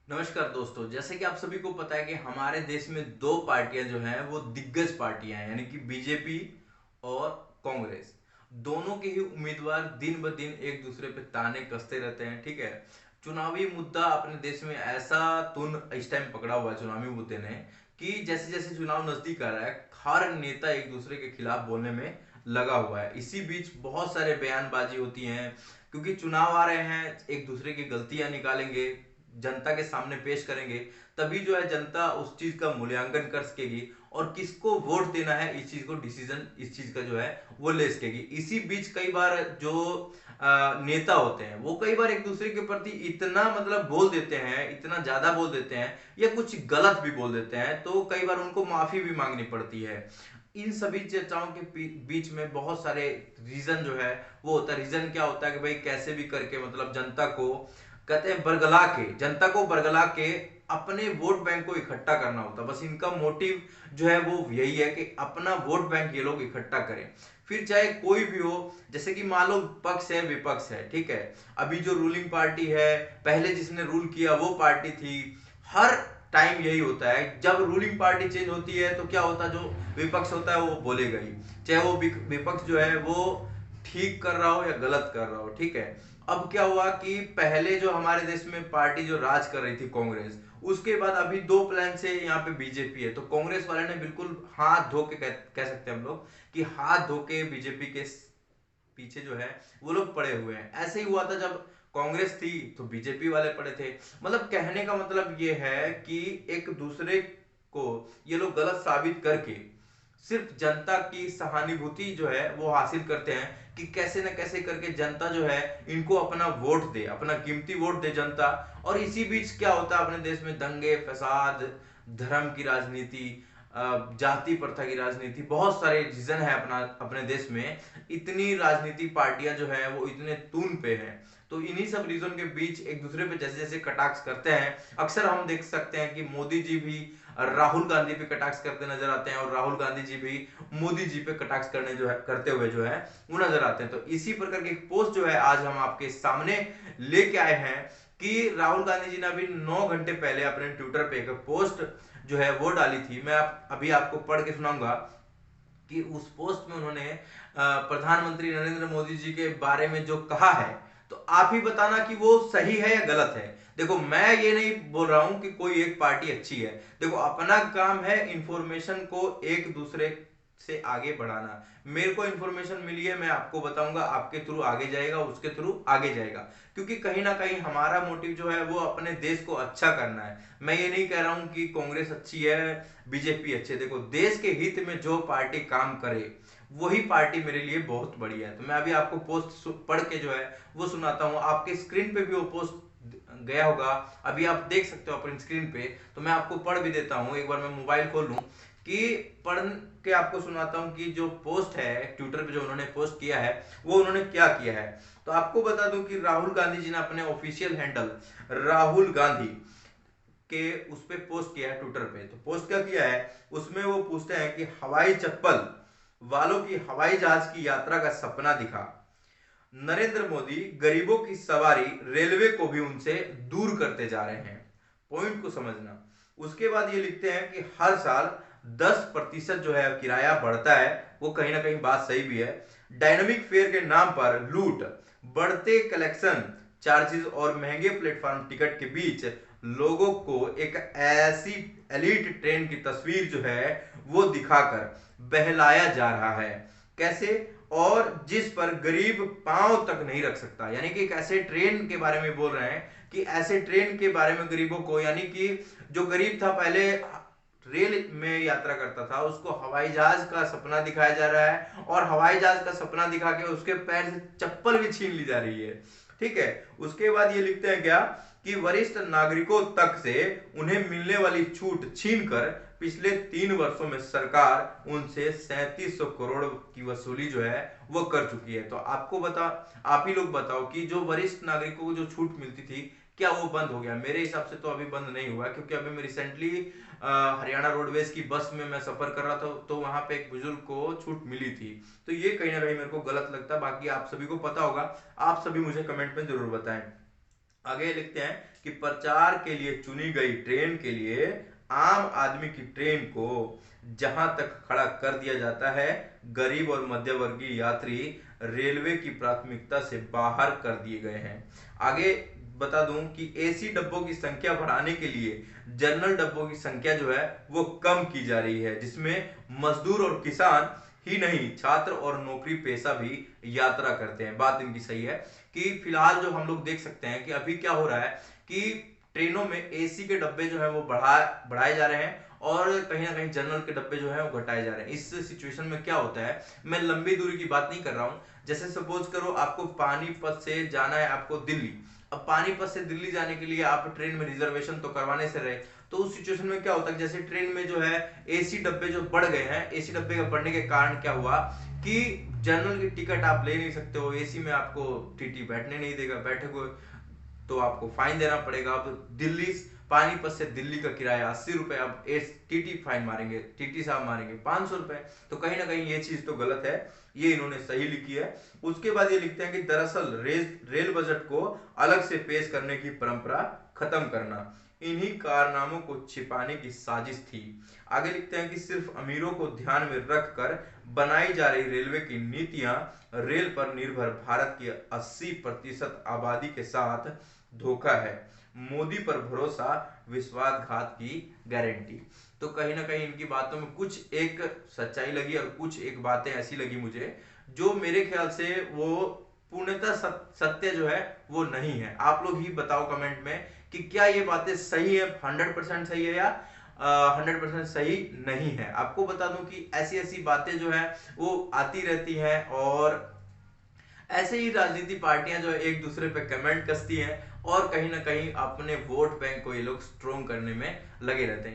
नमस्कार दोस्तों, जैसे कि आप सभी को पता है कि हमारे देश में दो पार्टियां जो हैं वो दिग्गज पार्टियां हैं, यानी कि बीजेपी और कांग्रेस। दोनों के ही उम्मीदवार दिन ब दिन एक दूसरे पे ताने कसते रहते हैं। ठीक है, चुनावी मुद्दा अपने देश में ऐसा तुन इस टाइम पकड़ा हुआ है चुनावी मुद्दे ने कि जैसे जैसे चुनाव नजदीक आ रहा है, हर नेता एक दूसरे के खिलाफ बोलने में लगा हुआ है। इसी बीच बहुत सारे बयानबाजी होती हैं, क्योंकि चुनाव आ रहे हैं, एक दूसरे की गलतियां निकालेंगे, जनता के सामने पेश करेंगे, तभी जो है जनता उस चीज का मूल्यांकन कर सकेगी और किसको वोट देना है इस चीज को डिसीजन इस चीज का जो है वो ले सकेगी। इसी बीच कई बार जो नेता होते हैं वो कई बार एक दूसरे के प्रति इतना मतलब बोल देते हैं, इतना ज्यादा बोल देते हैं या कुछ गलत भी बोल देते हैं, तो कई बार उनको माफी भी मांगनी पड़ती है। इन सभी चर्चाओं के बीच में बहुत सारे रीजन जो है वो होता है। रीजन क्या होता है कि भाई कैसे भी करके मतलब जनता को कहते हैं बरगला के, जनता को बरगला के अपने वोट बैंक को इकट्ठा करना होता है। बस इनका मोटिव जो है वो यही है कि अपना वोट बैंक ये लोग इकट्ठा करें, फिर चाहे कोई भी हो। जैसे कि मान लो पक्ष है विपक्ष है, ठीक है, अभी जो रूलिंग पार्टी है, पहले जिसने रूल किया वो पार्टी थी। हर टाइम यही होता है, जब रूलिंग पार्टी चेंज होती है तो क्या होता है, जो विपक्ष होता है वो बोलेगा ही, चाहे वो विपक्ष जो है वो ठीक कर रहा हो या गलत कर रहा हो। ठीक है, अब क्या हुआ कि पहले जो हमारे देश में पार्टी जो राज कर रही थी कांग्रेस, उसके बाद अभी दो प्लान से यहाँ पे बीजेपी है, तो कांग्रेस वाले ने बिल्कुल हाथ धो के कह सकते हैं हम लोग कि हाथ धो के बीजेपी के पीछे जो है वो लोग पड़े हुए हैं। ऐसे ही हुआ था जब कांग्रेस थी तो बीजेपी वाले पड़े थे। मतलब कहने का मतलब ये है कि एक दूसरे को ये लोग गलत साबित करके सिर्फ जनता की सहानुभूति जो है वो हासिल करते हैं कि कैसे न कैसे करके जनता जो है इनको अपना वोट दे, अपना कीमती वोट दे जनता। और इसी बीच क्या होता है अपने देश में, दंगे फसाद, धर्म की राजनीति, जाति प्रथा की राजनीति, बहुत सारे रीजन है अपना अपने देश में। इतनी राजनीति पार्टियां जो है वो इतने तून पे हैं, तो इन्हीं सब रीजन के बीच एक दूसरे पे जैसे जैसे कटाक्ष करते हैं। अक्सर हम देख सकते हैं कि मोदी जी भी राहुल गांधी पे कटाक्ष करते नजर आते हैं और राहुल गांधी जी भी मोदी जी पे कटाक्ष करने जो है करते हुए जो है वो नजर आते हैं। तो इसी प्रकार की एक पोस्ट जो है आज हम आपके सामने लेके आए हैं कि राहुल गांधी जी ने अभी 9 घंटे पहले अपने ट्विटर पे एक पोस्ट जो है वो डाली थी। मैं अभी आपको पढ़ के सुनाऊंगा कि उस पोस्ट में उन्होंने प्रधानमंत्री नरेंद्र मोदी जी के बारे में जो कहा है, तो आप ही बताना कि वो सही है या गलत है। देखो, मैं ये नहीं बोल रहा हूं कि कोई एक पार्टी अच्छी है। देखो, अपना काम है इंफॉर्मेशन को एक दूसरे से आगे बढ़ाना। मेरे को इंफॉर्मेशन मिली है, मैं आपको बताऊंगा, आपके थ्रू आगे जाएगा, उसके थ्रू आगे जाएगा, क्योंकि कहीं ना कहीं हमारा मोटिव जो है वो अपने देश को अच्छा करना है। मैं ये नहीं कह रहा हूं कि कांग्रेस अच्छी है, बीजेपी अच्छी है। देखो, देश के हित में जो पार्टी काम करे वही पार्टी मेरे लिए बहुत बढ़िया है। तो मैं अभी आपको पोस्ट पढ़ के जो है वो सुनाता हूँ। आपके स्क्रीन पे भी वो पोस्ट गया होगा, अभी आप देख सकते हो अपनी स्क्रीन पे। तो मैं आपको पढ़ भी देता हूँ, एक बार मैं मोबाइल खोल लूँ कि पढ़ के आपको सुनाता हूँ कि जो पोस्ट है ट्विटर पे जो उन्होंने पोस्ट किया है वो उन्होंने क्या किया है। तो आपको बता दूं कि राहुल गांधी जी ने अपने ऑफिशियल हैंडल राहुल गांधी के उस पे पोस्ट किया है ट्विटर पे। तो पोस्ट क्या किया है, उसमें वो पूछते हैं कि हवाई चप्पल वालों की हवाई जहाज की यात्रा का सपना दिखा, नरेंद्र मोदी गरीबों की सवारी रेलवे को भी उनसे दूर करते जा रहे हैं। पॉइंट को समझना। उसके बाद ये लिखते हैं कि हर साल 10% जो है किराया बढ़ता है, वो कहीं ना कहीं बात सही भी है। डायनामिक फेयर के नाम पर लूट, बढ़ते कलेक्शन चार्जेस और महंगे प्लेटफॉर्म टिकट के बीच लोगों को एक ऐसी एलिट ट्रेन की तस्वीर जो है वो दिखाकर बहलाया जा रहा है। कैसे? और जिस पर गरीब पांव तक नहीं रख सकता। यानी कि एक ऐसे ट्रेन के बारे में बोल रहे हैं कि ऐसे ट्रेन के बारे में गरीबों को, यानी कि जो गरीब था पहले रेल में यात्रा करता था, उसको हवाई जहाज का सपना दिखाया जा रहा है, और हवाई जहाज का सपना दिखा के उसके पैर से चप्पल भी छीन ली जा रही है। ठीक है, उसके बाद ये लिखते हैं क्या कि वरिष्ठ नागरिकों तक से उन्हें मिलने वाली छूट छीनकर पिछले 3 वर्षों में सरकार उनसे 3700 करोड़ की वसूली जो है वो कर चुकी है। तो आपको बता, आप ही लोग बताओ कि जो वरिष्ठ नागरिकों को जो छूट मिलती थी, क्या वो बंद हो गया? मेरे हिसाब से तो अभी बंद नहीं हुआ, क्योंकि अभी मैं रिसेंटली हरियाणा रोडवेज की बस में मैं सफर कर रहा था, तो वहां पे एक बुजुर्ग को छूट मिली थी। तो ये कहीं ना कहीं मेरे को गलत लगता है। बाकी आप सभी को पता होगा, आप सभी मुझे कमेंट में जरूर बताएं। आगे लिखते हैं कि प्रचार के लिए चुनी गई ट्रेन के लिए आम आदमी की ट्रेन को जहां तक खड़ा कर दिया जाता है, गरीब और मध्यवर्गीय यात्री रेलवे की प्राथमिकता से बाहर कर दिए गए हैं। आगे बता दूं कि एसी डब्बों की संख्या बढ़ाने के लिए जनरल डब्बों की संख्या जो है वो कम की जा रही है, जिसमें मजदूर और किसान ही नहीं, छात्र और नौकरी पेशा भी यात्रा करते हैं। बात इनकी सही है कि फिलहाल जो हम लोग देख सकते हैं कि अभी क्या हो रहा है कि ट्रेनों में एसी के डब्बे जो है वो बढ़ाए जा रहे हैं और कहीं ना कहीं जनरल के डब्बे जो है वो घटाए जा रहे हैं। इस सिचुएशन में क्या होता है, मैं लंबी दूरी की बात नहीं कर रहा हूं, जैसे सपोज करो आपको पानीपत से जाना है आपको दिल्ली। अब पानीपत से दिल्ली जाने के लिए आप ट्रेन में रिजर्वेशन तो करवाने से रहे, तो उस सिचुएशन में क्या होता है, जैसे ट्रेन में जो है एसी डब्बे जो बढ़ गए हैं, एसी डब्बे का बढ़ने के कारण क्या हुआ कि जनरल की टिकट आप ले नहीं सकते हो, एसी में आपको टीटी बैठने नहीं देगा, बैठोगे तो आपको फाइन देना पड़ेगा। अब दिल्ली पानीपत से दिल्ली का किराया 80 रुपए, अब टीटी फाइन मारेंगे, टीटी साहब मारेंगे 500 रुपए। तो कहीं ना कहीं ये चीज तो गलत है, ये इन्होंने सही लिखी है। उसके बाद ये लिखते हैं कि दरअसल रेल बजट को अलग से पेश करने की परंपरा खत्म करना इन्हीं कारनामों को छिपाने की साजिश थी। आगे लिखते हैं कि सिर्फ अमीरों को ध्यान में रखकर बनाई जा रही रेलवे की नीतियां रेल पर निर्भर भारत की 80% आबादी के साथ धोखा है। मोदी पर भरोसा विश्वासघात की गारंटी। तो कहीं ना कहीं इनकी बातों में कुछ एक सच्चाई लगी और कुछ एक बातें ऐसी लगी मुझे जो मेरे ख्याल से वो पूर्णतः सत्य जो है वो नहीं है। आप लोग ही बताओ कमेंट में कि क्या ये बातें सही है, 100% सही है या 100% सही नहीं है। आपको बता दूं कि ऐसी ऐसी बातें जो है वो आती रहती हैं और ऐसे ही राजनीति पार्टियां जो है एक दूसरे पे कमेंट कसती हैं और कहीं ना कहीं अपने वोट बैंक को ये लोग स्ट्रॉन्ग करने में लगे रहते हैं।